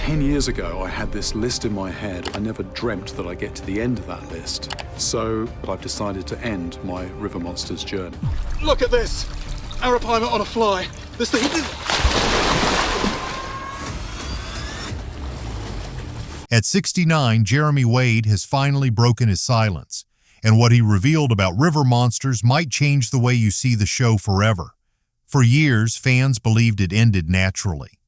10 years ago, I had this list in my head. I never dreamt that I'd get to the end of that list. So I've decided to end my river monsters journey. Look at this! Arapaima on a fly. This thing... At 69, Jeremy Wade has finally broken his silence, and what he revealed about river monsters might change the way you see the show forever. For years, fans believed it ended naturally.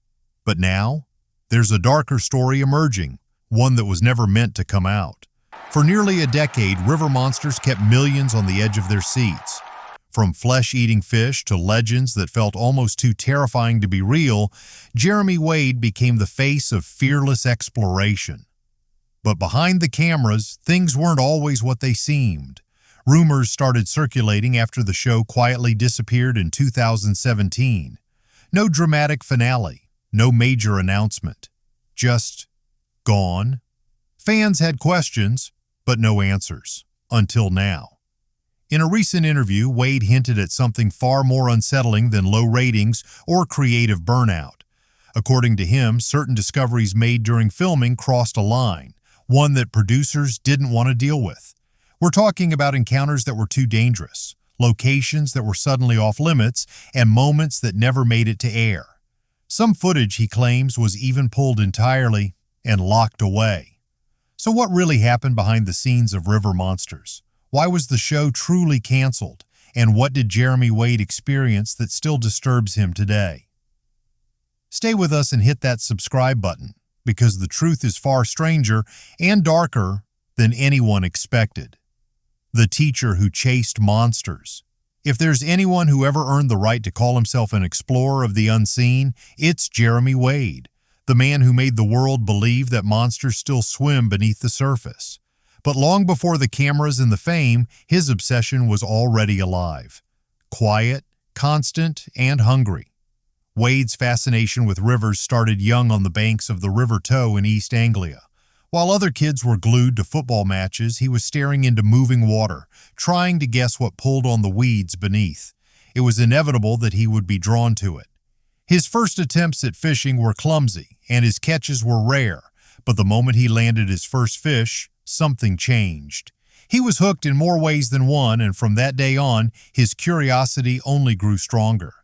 But now, there's a darker story emerging, one that was never meant to come out. For nearly a decade, river monsters kept millions on the edge of their seats. From flesh-eating fish to legends that felt almost too terrifying to be real, Jeremy Wade became the face of fearless exploration. But behind the cameras, things weren't always what they seemed. Rumors started circulating after the show quietly disappeared in 2017. No dramatic finale, no major announcement. Just gone. Fans had questions, but no answers. Until now. In a recent interview, Wade hinted at something far more unsettling than low ratings or creative burnout. According to him, certain discoveries made during filming crossed a line, one that producers didn't want to deal with. We're talking about encounters that were too dangerous, locations that were suddenly off limits, and moments that never made it to air. Some footage, he claims, was even pulled entirely and locked away. So what really happened behind the scenes of River Monsters? Why was the show truly canceled? And what did Jeremy Wade experience that still disturbs him today? Stay with us and hit that subscribe button, because the truth is far stranger and darker than anyone expected. The teacher who chased monsters. If there's anyone who ever earned the right to call himself an explorer of the unseen, it's Jeremy Wade, the man who made the world believe that monsters still swim beneath the surface. But long before the cameras and the fame, his obsession was already alive. Quiet, constant, and hungry. Wade's fascination with rivers started young on the banks of the River Toe in East Anglia. While other kids were glued to football matches, he was staring into moving water, trying to guess what pulled on the weeds beneath. It was inevitable that he would be drawn to it. His first attempts at fishing were clumsy, and his catches were rare, but the moment he landed his first fish, something changed. He was hooked in more ways than one, and from that day on, his curiosity only grew stronger.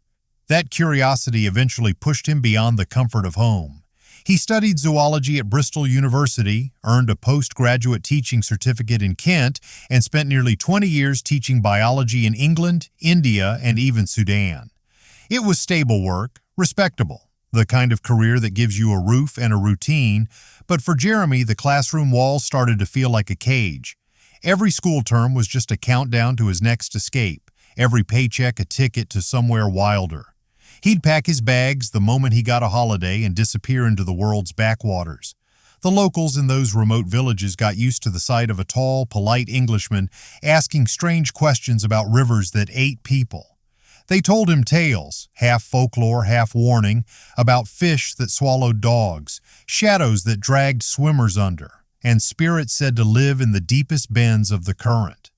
That curiosity eventually pushed him beyond the comfort of home. He studied zoology at Bristol University, earned a postgraduate teaching certificate in Kent, and spent nearly 20 years teaching biology in England, India, and even Sudan. It was stable work, respectable, the kind of career that gives you a roof and a routine, but for Jeremy, the classroom walls started to feel like a cage. Every school term was just a countdown to his next escape, every paycheck a ticket to somewhere wilder. He'd pack his bags the moment he got a holiday and disappear into the world's backwaters. The locals in those remote villages got used to the sight of a tall, polite Englishman asking strange questions about rivers that ate people. They told him tales, half folklore, half warning, about fish that swallowed dogs, shadows that dragged swimmers under, and spirits said to live in the deepest bends of the current.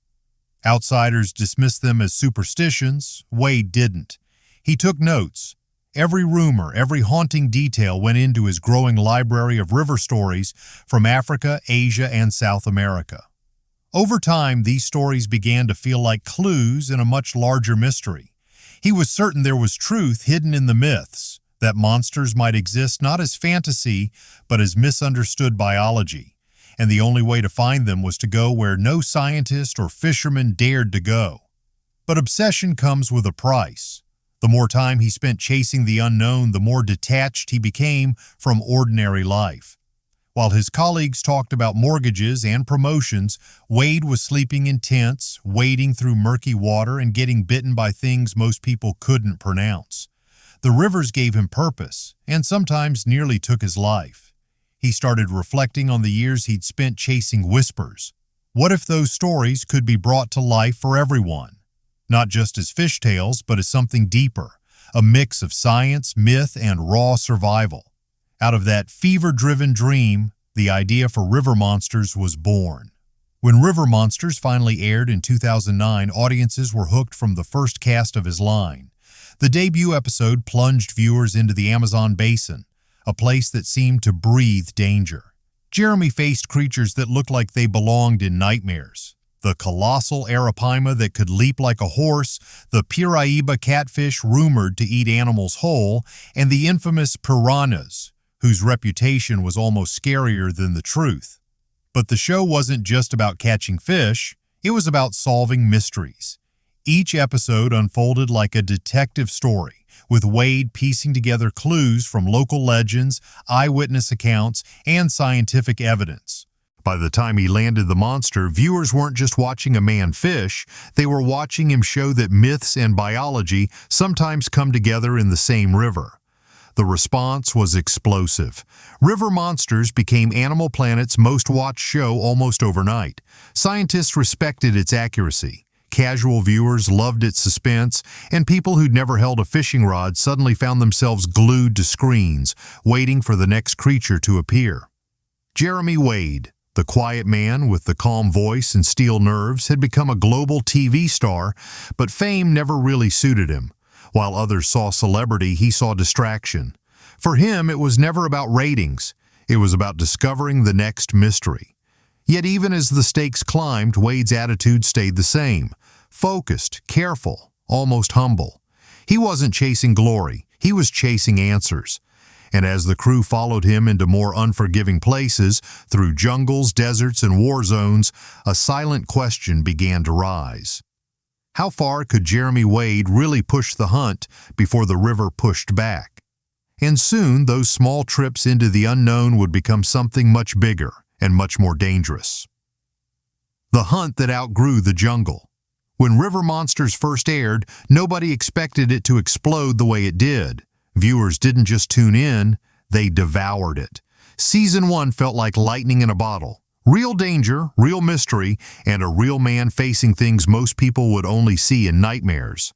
Outsiders dismissed them as superstitions. Wade didn't. He took notes. Every rumor, every haunting detail went into his growing library of river stories from Africa, Asia, and South America. Over time, these stories began to feel like clues in a much larger mystery. He was certain there was truth hidden in the myths, that monsters might exist not as fantasy, but as misunderstood biology, and the only way to find them was to go where no scientist or fisherman dared to go. But obsession comes with a price. The more time he spent chasing the unknown, the more detached he became from ordinary life. While his colleagues talked about mortgages and promotions, Wade was sleeping in tents, wading through murky water, and getting bitten by things most people couldn't pronounce. The rivers gave him purpose, and sometimes nearly took his life. He started reflecting on the years he'd spent chasing whispers. What if those stories could be brought to life for everyone? Not just as fish tales, but as something deeper, a mix of science, myth, and raw survival. Out of that fever-driven dream, the idea for River Monsters was born. When River Monsters finally aired in 2009, audiences were hooked from the first cast of his line. The debut episode plunged viewers into the Amazon basin, a place that seemed to breathe danger. Jeremy faced creatures that looked like they belonged in nightmares. The colossal arapaima that could leap like a horse, the piraiba catfish rumored to eat animals whole, and the infamous piranhas, whose reputation was almost scarier than the truth. But the show wasn't just about catching fish, it was about solving mysteries. Each episode unfolded like a detective story, with Wade piecing together clues from local legends, eyewitness accounts, and scientific evidence. By the time he landed the monster, viewers weren't just watching a man fish, they were watching him show that myths and biology sometimes come together in the same river. The response was explosive. River Monsters became Animal Planet's most-watched show almost overnight. Scientists respected its accuracy. Casual viewers loved its suspense, and people who'd never held a fishing rod suddenly found themselves glued to screens, waiting for the next creature to appear. Jeremy Wade, the quiet man with the calm voice and steel nerves, had become a global TV star, but fame never really suited him. While others saw celebrity, he saw distraction. For him, it was never about ratings. It was about discovering the next mystery. Yet even as the stakes climbed, Wade's attitude stayed the same. Focused, careful, almost humble. He wasn't chasing glory, he was chasing answers. And as the crew followed him into more unforgiving places, through jungles, deserts, and war zones, a silent question began to rise. How far could Jeremy Wade really push the hunt before the river pushed back? And soon, those small trips into the unknown would become something much bigger and much more dangerous. The hunt that outgrew the jungle. When River Monsters first aired, nobody expected it to explode the way it did. Viewers didn't just tune in, they devoured it. Season 1 felt like lightning in a bottle. Real danger, real mystery, and a real man facing things most people would only see in nightmares.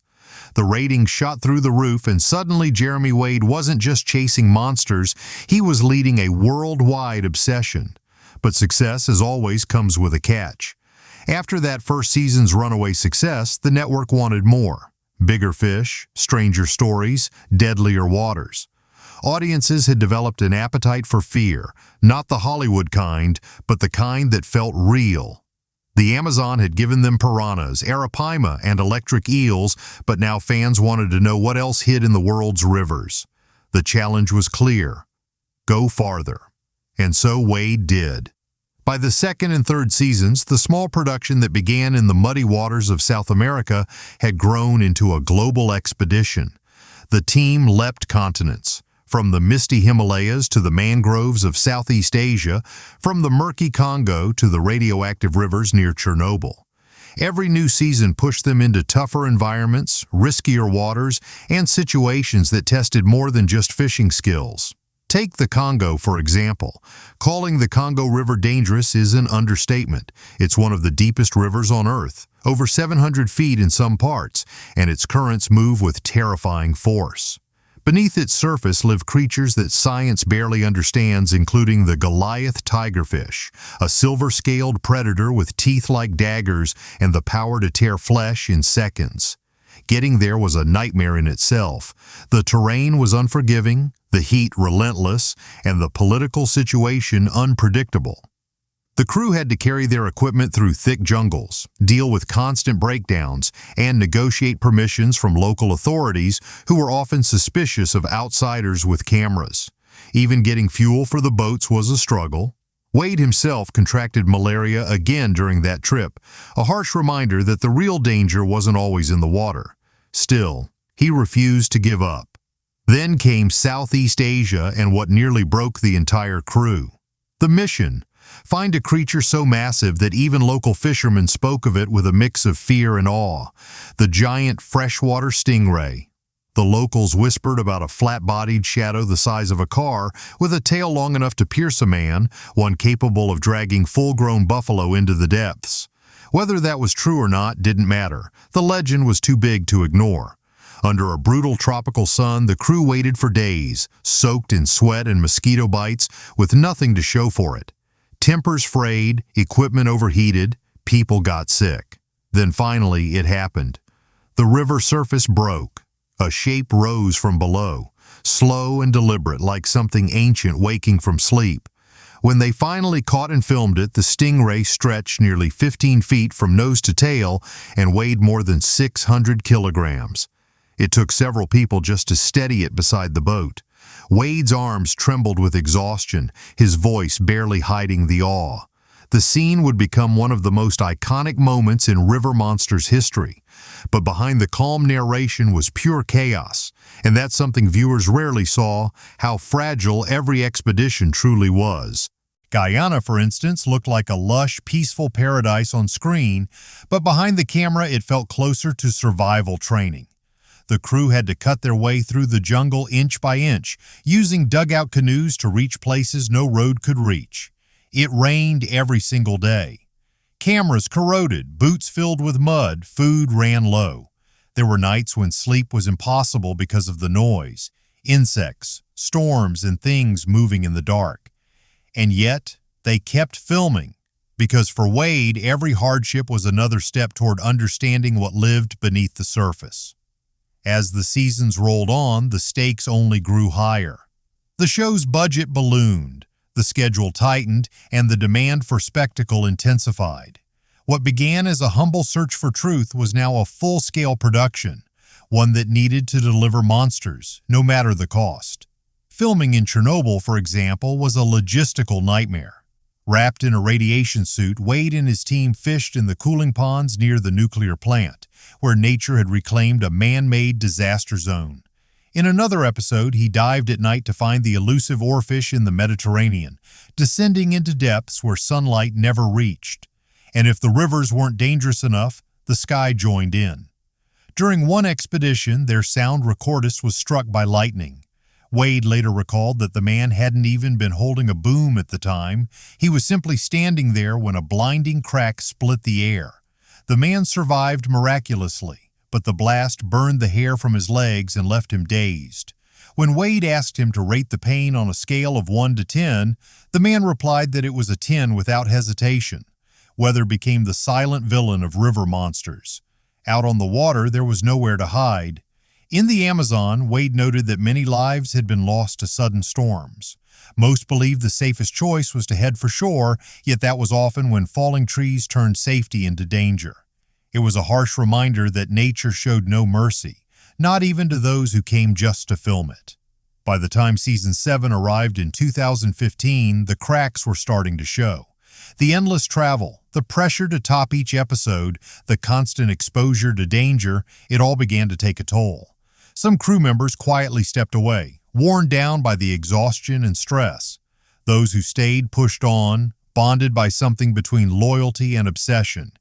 The ratings shot through the roof, and suddenly Jeremy Wade wasn't just chasing monsters, he was leading a worldwide obsession. But success, as always, comes with a catch. After that first season's runaway success, the network wanted more. Bigger fish, stranger stories, deadlier waters. Audiences had developed an appetite for fear, not the Hollywood kind, but the kind that felt real. The Amazon had given them piranhas, arapaima, and electric eels, but now fans wanted to know what else hid in the world's rivers. The challenge was clear. Go farther. And so Wade did. By the second and third seasons, the small production that began in the muddy waters of South America had grown into a global expedition. The team leapt continents, from the misty Himalayas to the mangroves of Southeast Asia, from the murky Congo to the radioactive rivers near Chernobyl. Every new season pushed them into tougher environments, riskier waters, and situations that tested more than just fishing skills. Take the Congo, for example. Calling the Congo River dangerous is an understatement. It's one of the deepest rivers on Earth, over 700 feet in some parts, and its currents move with terrifying force. Beneath its surface live creatures that science barely understands, including the Goliath tigerfish, a silver-scaled predator with teeth like daggers and the power to tear flesh in seconds. Getting there was a nightmare in itself. The terrain was unforgiving, the heat relentless, and the political situation unpredictable. The crew had to carry their equipment through thick jungles, deal with constant breakdowns, and negotiate permissions from local authorities who were often suspicious of outsiders with cameras. Even getting fuel for the boats was a struggle. Wade himself contracted malaria again during that trip, a harsh reminder that the real danger wasn't always in the water. Still, he refused to give up. Then came Southeast Asia and what nearly broke the entire crew. The mission: find a creature so massive that even local fishermen spoke of it with a mix of fear and awe. The giant freshwater stingray. The locals whispered about a flat-bodied shadow the size of a car with a tail long enough to pierce a man, one capable of dragging full-grown buffalo into the depths. Whether that was true or not didn't matter. The legend was too big to ignore. Under a brutal tropical sun, the crew waited for days, soaked in sweat and mosquito bites, with nothing to show for it. Tempers frayed, equipment overheated, people got sick. Then finally, it happened. The river surface broke. A shape rose from below. slow and deliberate, like something ancient waking from sleep. When they finally caught and filmed it, the stingray stretched nearly 15 feet from nose to tail and weighed more than 600 kilograms. It took several people just to steady it beside the boat. Wade's arms trembled with exhaustion, his voice barely hiding the awe. The scene would become one of the most iconic moments in River Monsters history. But behind the calm narration was pure chaos, and that's something viewers rarely saw, how fragile every expedition truly was. Guyana, for instance, looked like a lush, peaceful paradise on screen, but behind the camera it felt closer to survival training. The crew had to cut their way through the jungle inch by inch, using dugout canoes to reach places no road could reach. It rained every single day. Cameras corroded, boots filled with mud, food ran low. There were nights when sleep was impossible because of the noise, insects, storms, and things moving in the dark. And yet, they kept filming, because for Wade, every hardship was another step toward understanding what lived beneath the surface. As the seasons rolled on, the stakes only grew higher. The show's budget ballooned. The schedule tightened, and the demand for spectacle intensified. What began as a humble search for truth was now a full-scale production, one that needed to deliver monsters, no matter the cost. Filming in Chernobyl, for example, was a logistical nightmare. Wrapped in a radiation suit, Wade and his team fished in the cooling ponds near the nuclear plant, where nature had reclaimed a man-made disaster zone. In another episode, he dived at night to find the elusive oarfish in the Mediterranean, descending into depths where sunlight never reached. And if the rivers weren't dangerous enough, the sky joined in. During one expedition, their sound recordist was struck by lightning. Wade later recalled that the man hadn't even been holding a boom at the time. He was simply standing there when a blinding crack split the air. The man survived miraculously, but the blast burned the hair from his legs and left him dazed. When Wade asked him to rate the pain on a scale of 1 to 10, the man replied that it was a 10 without hesitation. Weather became the silent villain of river monsters. Out on the water, there was nowhere to hide. In the Amazon, Wade noted that many lives had been lost to sudden storms. Most believed the safest choice was to head for shore, yet that was often when falling trees turned safety into danger. It was a harsh reminder that nature showed no mercy, not even to those who came just to film it. By the time Season 7 arrived in 2015, the cracks were starting to show. The endless travel, the pressure to top each episode, the constant exposure to danger, it all began to take a toll. Some crew members quietly stepped away, worn down by the exhaustion and stress. Those who stayed pushed on, bonded by something between loyalty and obsession.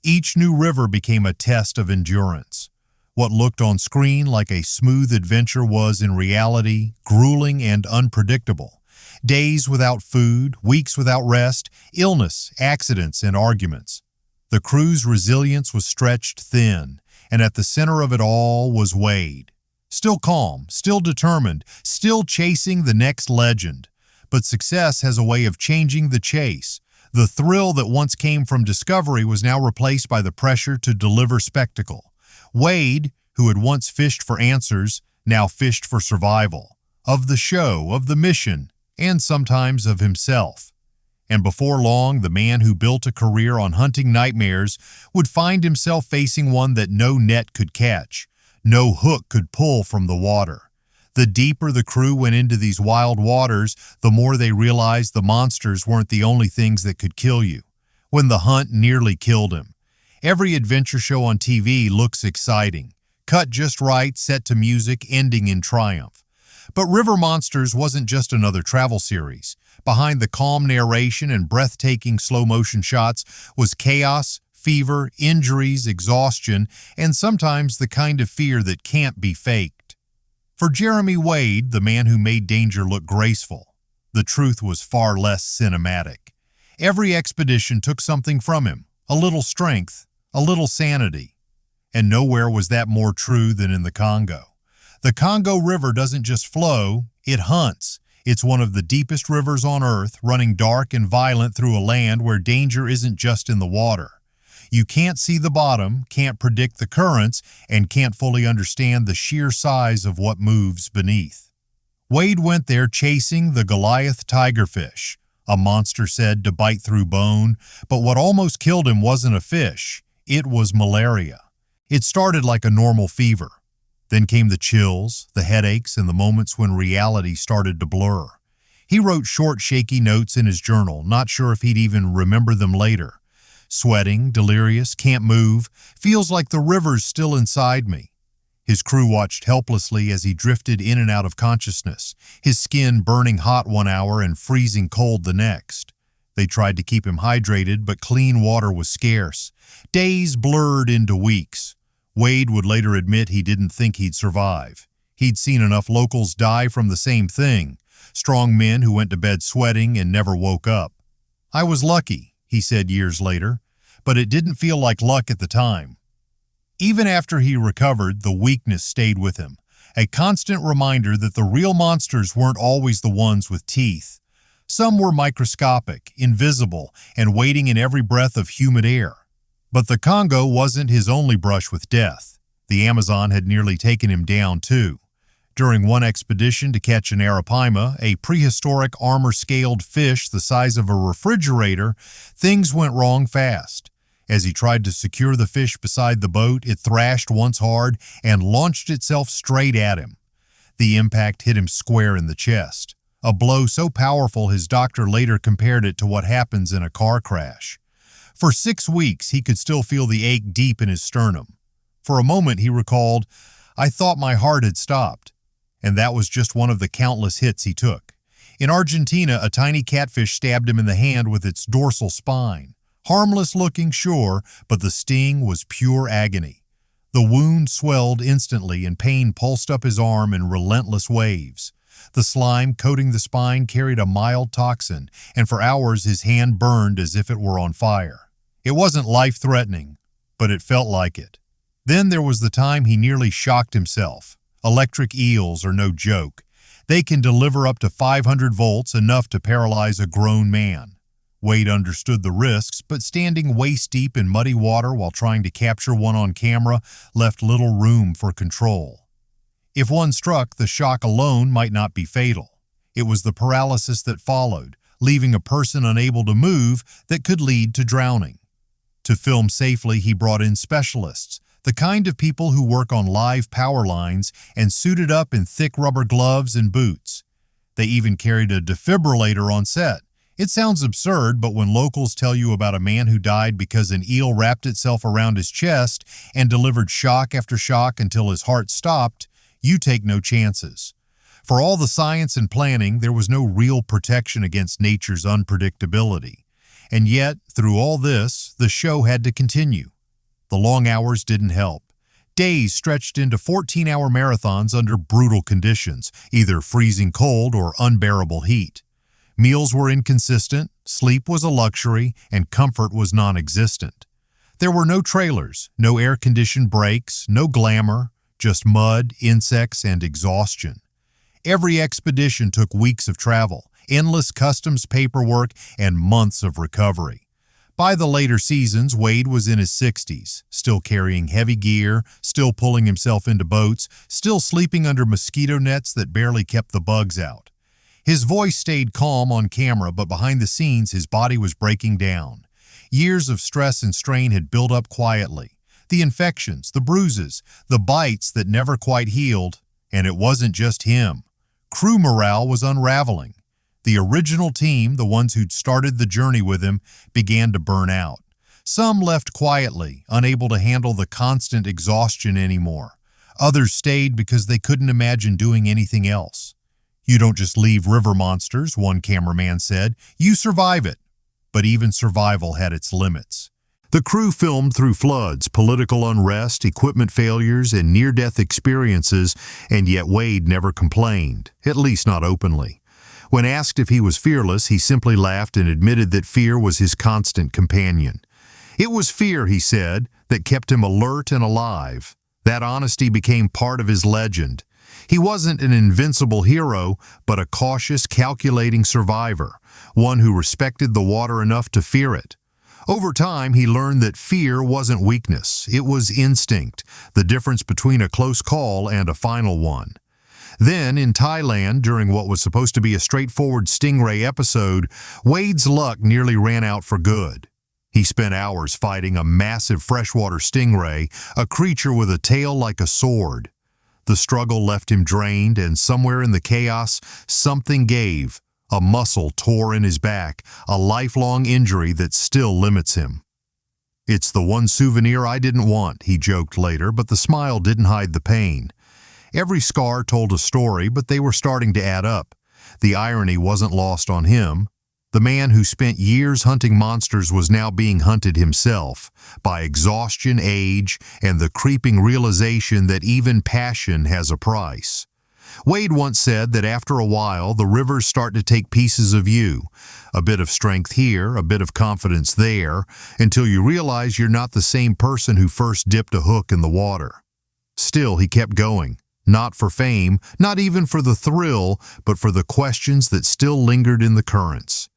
Each new river became a test of endurance. What looked on screen like a smooth adventure was, in reality, grueling and unpredictable. Days without food, weeks without rest, illness, accidents, and arguments. The crew's resilience was stretched thin, and at the center of it all was Wade. Still calm, still determined, still chasing the next legend. But success has a way of changing the chase. The thrill that once came from discovery was now replaced by the pressure to deliver spectacle. Wade, who had once fished for answers, now fished for survival. Of the show, of the mission, and sometimes of himself. And before long, the man who built a career on hunting nightmares would find himself facing one that no net could catch, no hook could pull from the water. The deeper the crew went into these wild waters, the more they realized the monsters weren't the only things that could kill you. When the hunt nearly killed him. Every adventure show on TV looks exciting, cut just right, set to music, ending in triumph. But River Monsters wasn't just another travel series. Behind the calm narration and breathtaking slow-motion shots was chaos, fever, injuries, exhaustion, and sometimes the kind of fear that can't be faked. For Jeremy Wade, the man who made danger look graceful, the truth was far less cinematic. Every expedition took something from him, a little strength, a little sanity. And nowhere was that more true than in the Congo. The Congo River doesn't just flow, it hunts. It's one of the deepest rivers on Earth, running dark and violent through a land where danger isn't just in the water. You can't see the bottom, can't predict the currents, and can't fully understand the sheer size of what moves beneath. Wade went there chasing the Goliath tigerfish, a monster said to bite through bone, but what almost killed him wasn't a fish, it was malaria. It started like a normal fever. Then came the chills, the headaches, and the moments when reality started to blur. He wrote short, shaky notes in his journal, not sure if he'd even remember them later. Sweating, delirious, can't move, feels like the river's still inside me. His crew watched helplessly as he drifted in and out of consciousness, his skin burning hot 1 hour and freezing cold the next. They tried to keep him hydrated, but clean water was scarce. Days blurred into weeks. Wade would later admit he didn't think he'd survive. He'd seen enough locals die from the same thing, strong men who went to bed sweating and never woke up. "I was lucky," he said years later, "but it didn't feel like luck at the time." Even after he recovered, the weakness stayed with him, a constant reminder that the real monsters weren't always the ones with teeth. Some were microscopic, invisible, and waiting in every breath of humid air. But the Congo wasn't his only brush with death. The Amazon had nearly taken him down too. During one expedition to catch an arapaima, a prehistoric armor-scaled fish the size of a refrigerator, things went wrong fast. As he tried to secure the fish beside the boat, it thrashed once hard and launched itself straight at him. The impact hit him square in the chest, a blow so powerful his doctor later compared it to what happens in a car crash. For 6 weeks, he could still feel the ache deep in his sternum. For a moment, he recalled, "I thought my heart had stopped." And that was just one of the countless hits he took. In Argentina, a tiny catfish stabbed him in the hand with its dorsal spine. Harmless looking, sure, but the sting was pure agony. The wound swelled instantly and pain pulsed up his arm in relentless waves. The slime coating the spine carried a mild toxin, and for hours his hand burned as if it were on fire. It wasn't life-threatening, but it felt like it. Then there was the time he nearly shocked himself. Electric eels are no joke. They can deliver up to 500 volts, enough to paralyze a grown man. Wade understood the risks, but standing waist-deep in muddy water while trying to capture one on camera left little room for control. If one struck, the shock alone might not be fatal. It was the paralysis that followed, leaving a person unable to move, that could lead to drowning. To film safely, he brought in specialists, the kind of people who work on live power lines and suited up in thick rubber gloves and boots. They even carried a defibrillator on set. It sounds absurd, but when locals tell you about a man who died because an eel wrapped itself around his chest and delivered shock after shock until his heart stopped, you take no chances. For all the science and planning, there was no real protection against nature's unpredictability. And yet, through all this, the show had to continue. The long hours didn't help. Days stretched into 14-hour marathons under brutal conditions, either freezing cold or unbearable heat. Meals were inconsistent, sleep was a luxury, and comfort was non-existent. There were no trailers, no air-conditioned breaks, no glamour, just mud, insects, and exhaustion. Every expedition took weeks of travel, endless customs paperwork, and months of recovery. By the later seasons, Wade was in his 60s, still carrying heavy gear, still pulling himself into boats, still sleeping under mosquito nets that barely kept the bugs out. His voice stayed calm on camera, but behind the scenes, his body was breaking down. Years of stress and strain had built up quietly. The infections, the bruises, the bites that never quite healed, and it wasn't just him. Crew morale was unraveling. The original team, the ones who'd started the journey with him, began to burn out. Some left quietly, unable to handle the constant exhaustion anymore. Others stayed because they couldn't imagine doing anything else. "You don't just leave river monsters," one cameraman said. "You survive it." But even survival had its limits. The crew filmed through floods, political unrest, equipment failures, and near-death experiences, and yet Wade never complained, at least not openly. When asked if he was fearless, he simply laughed and admitted that fear was his constant companion. It was fear, he said, that kept him alert and alive. That honesty became part of his legend. He wasn't an invincible hero, but a cautious, calculating survivor, one who respected the water enough to fear it. Over time, he learned that fear wasn't weakness, it was instinct, the difference between a close call and a final one. Then, in Thailand, during what was supposed to be a straightforward stingray episode, Wade's luck nearly ran out for good. He spent hours fighting a massive freshwater stingray, a creature with a tail like a sword. The struggle left him drained, and somewhere in the chaos, something gave. A muscle tore in his back, a lifelong injury that still limits him. "It's the one souvenir I didn't want," he joked later, but the smile didn't hide the pain. Every scar told a story, but they were starting to add up. The irony wasn't lost on him. The man who spent years hunting monsters was now being hunted himself, by exhaustion, age, and the creeping realization that even passion has a price. Wade once said that after a while, the rivers start to take pieces of you. A bit of strength here, a bit of confidence there, until you realize you're not the same person who first dipped a hook in the water. Still, he kept going. Not for fame, not even for the thrill, but for the questions that still lingered in the currents.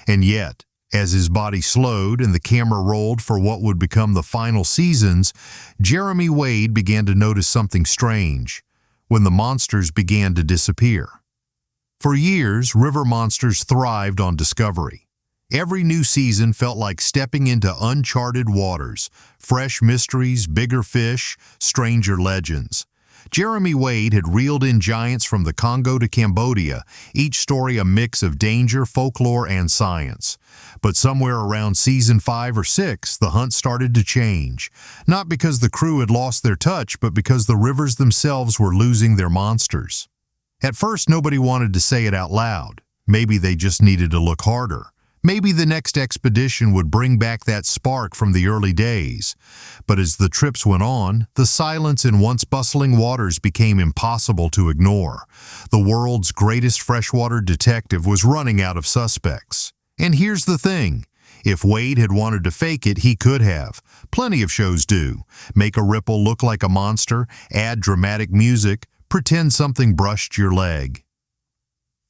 And yet, as his body slowed and the camera rolled for what would become the final seasons, Jeremy Wade began to notice something strange, when the monsters began to disappear. For years, river monsters thrived on discovery. Every new season felt like stepping into uncharted waters, fresh mysteries, bigger fish, stranger legends. Jeremy Wade had reeled in giants from the Congo to Cambodia, each story a mix of danger, folklore, and science. But somewhere around season 5 or 6, the hunt started to change. Not because the crew had lost their touch, but because the rivers themselves were losing their monsters. At first, nobody wanted to say it out loud. Maybe they just needed to look harder. Maybe the next expedition would bring back that spark from the early days. But as the trips went on, the silence in once bustling waters became impossible to ignore. The world's greatest freshwater detective was running out of suspects. And here's the thing. If Wade had wanted to fake it, he could have. Plenty of shows do. Make a ripple look like a monster, add dramatic music, pretend something brushed your leg.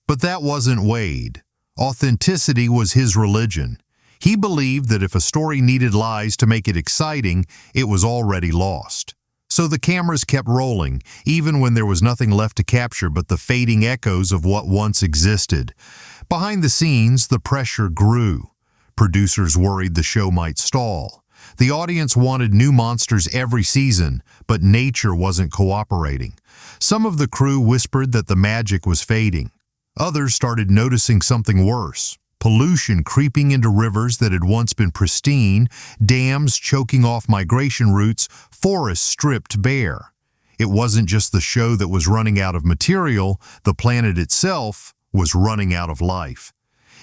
But that wasn't Wade. Authenticity was his religion. He believed that if a story needed lies to make it exciting, it was already lost. So the cameras kept rolling, even when there was nothing left to capture but the fading echoes of what once existed. Behind the scenes, the pressure grew. Producers worried the show might stall. The audience wanted new monsters every season, but nature wasn't cooperating. Some of the crew whispered that the magic was fading. Others started noticing something worse. Pollution creeping into rivers that had once been pristine, dams choking off migration routes, forests stripped bare. It wasn't just the show that was running out of material, the planet itself was running out of life.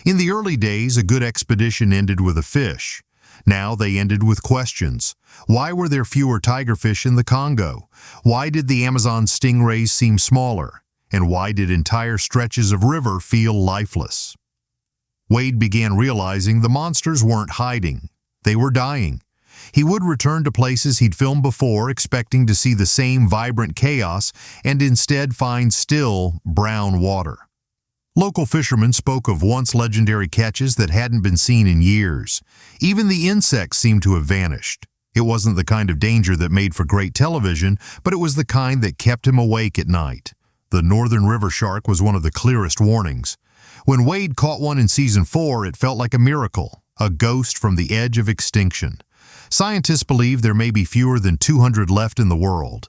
In the early days, a good expedition ended with a fish. Now they ended with questions. Why were there fewer tigerfish in the Congo? Why did the Amazon stingrays seem smaller? And why did entire stretches of river feel lifeless? Wade began realizing the monsters weren't hiding. They were dying. He would return to places he'd filmed before, expecting to see the same vibrant chaos, and instead find still, brown water. Local fishermen spoke of once legendary catches that hadn't been seen in years. Even the insects seemed to have vanished. It wasn't the kind of danger that made for great television, but it was the kind that kept him awake at night. The northern river shark was one of the clearest warnings. When Wade caught one in season 4, it felt like a miracle, a ghost from the edge of extinction. Scientists believe there may be fewer than 200 left in the world.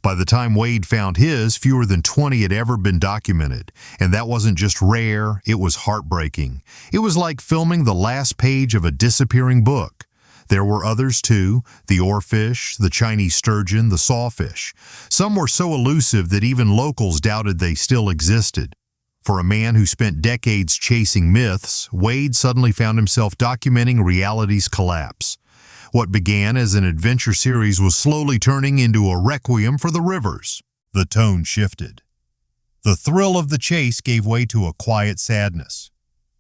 By the time Wade found his, fewer than 20 had ever been documented. And that wasn't just rare, it was heartbreaking. It was like filming the last page of a disappearing book. There were others too, the oarfish, the Chinese sturgeon, the sawfish. Some were so elusive that even locals doubted they still existed. For a man who spent decades chasing myths, Wade suddenly found himself documenting reality's collapse. What began as an adventure series was slowly turning into a requiem for the rivers. The tone shifted. The thrill of the chase gave way to a quiet sadness.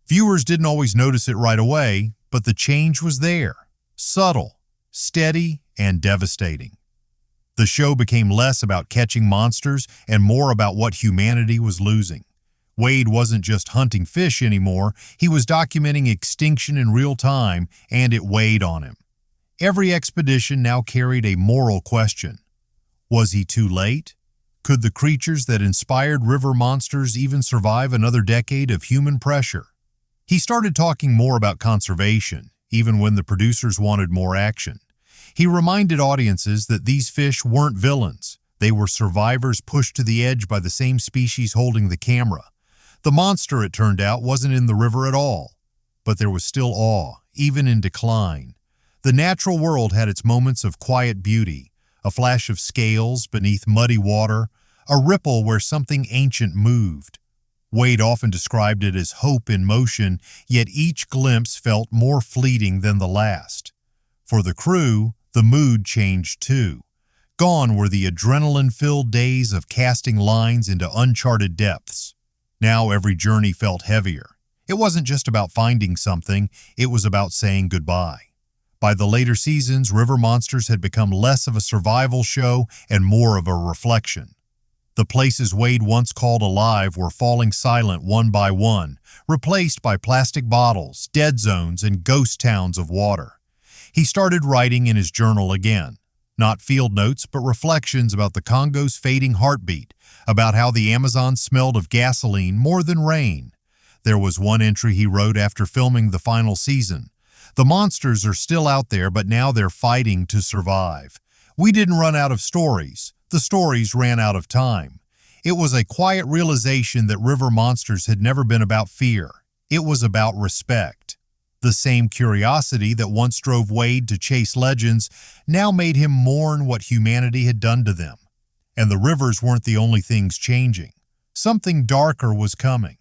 Viewers didn't always notice it right away, but the change was there. Subtle, steady, and devastating. The show became less about catching monsters and more about what humanity was losing. Wade wasn't just hunting fish anymore, he was documenting extinction in real time, and it weighed on him. Every expedition now carried a moral question. Was he too late? Could the creatures that inspired river monsters even survive another decade of human pressure? He started talking more about conservation, even when the producers wanted more action. He reminded audiences that these fish weren't villains. They were survivors pushed to the edge by the same species holding the camera. The monster, it turned out, wasn't in the river at all. But there was still awe, even in decline. The natural world had its moments of quiet beauty, a flash of scales beneath muddy water, a ripple where something ancient moved. Wade often described it as hope in motion, yet each glimpse felt more fleeting than the last. For the crew, the mood changed too. Gone were the adrenaline-filled days of casting lines into uncharted depths. Now every journey felt heavier. It wasn't just about finding something, it was about saying goodbye. By the later seasons, River Monsters had become less of a survival show and more of a reflection. The places Wade once called alive were falling silent one by one, replaced by plastic bottles, dead zones, and ghost towns of water. He started writing in his journal again. Not field notes, but reflections about the Congo's fading heartbeat, about how the Amazon smelled of gasoline more than rain. There was one entry he wrote after filming the final season. The monsters are still out there, but now they're fighting to survive. We didn't run out of stories. The stories ran out of time. It was a quiet realization that River Monsters had never been about fear. It was about respect. The same curiosity that once drove Wade to chase legends now made him mourn what humanity had done to them. And the rivers weren't the only things changing. Something darker was coming.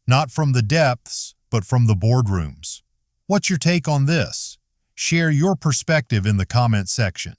Not from the depths, but from the boardrooms. What's your take on this? Share your perspective in the comment section.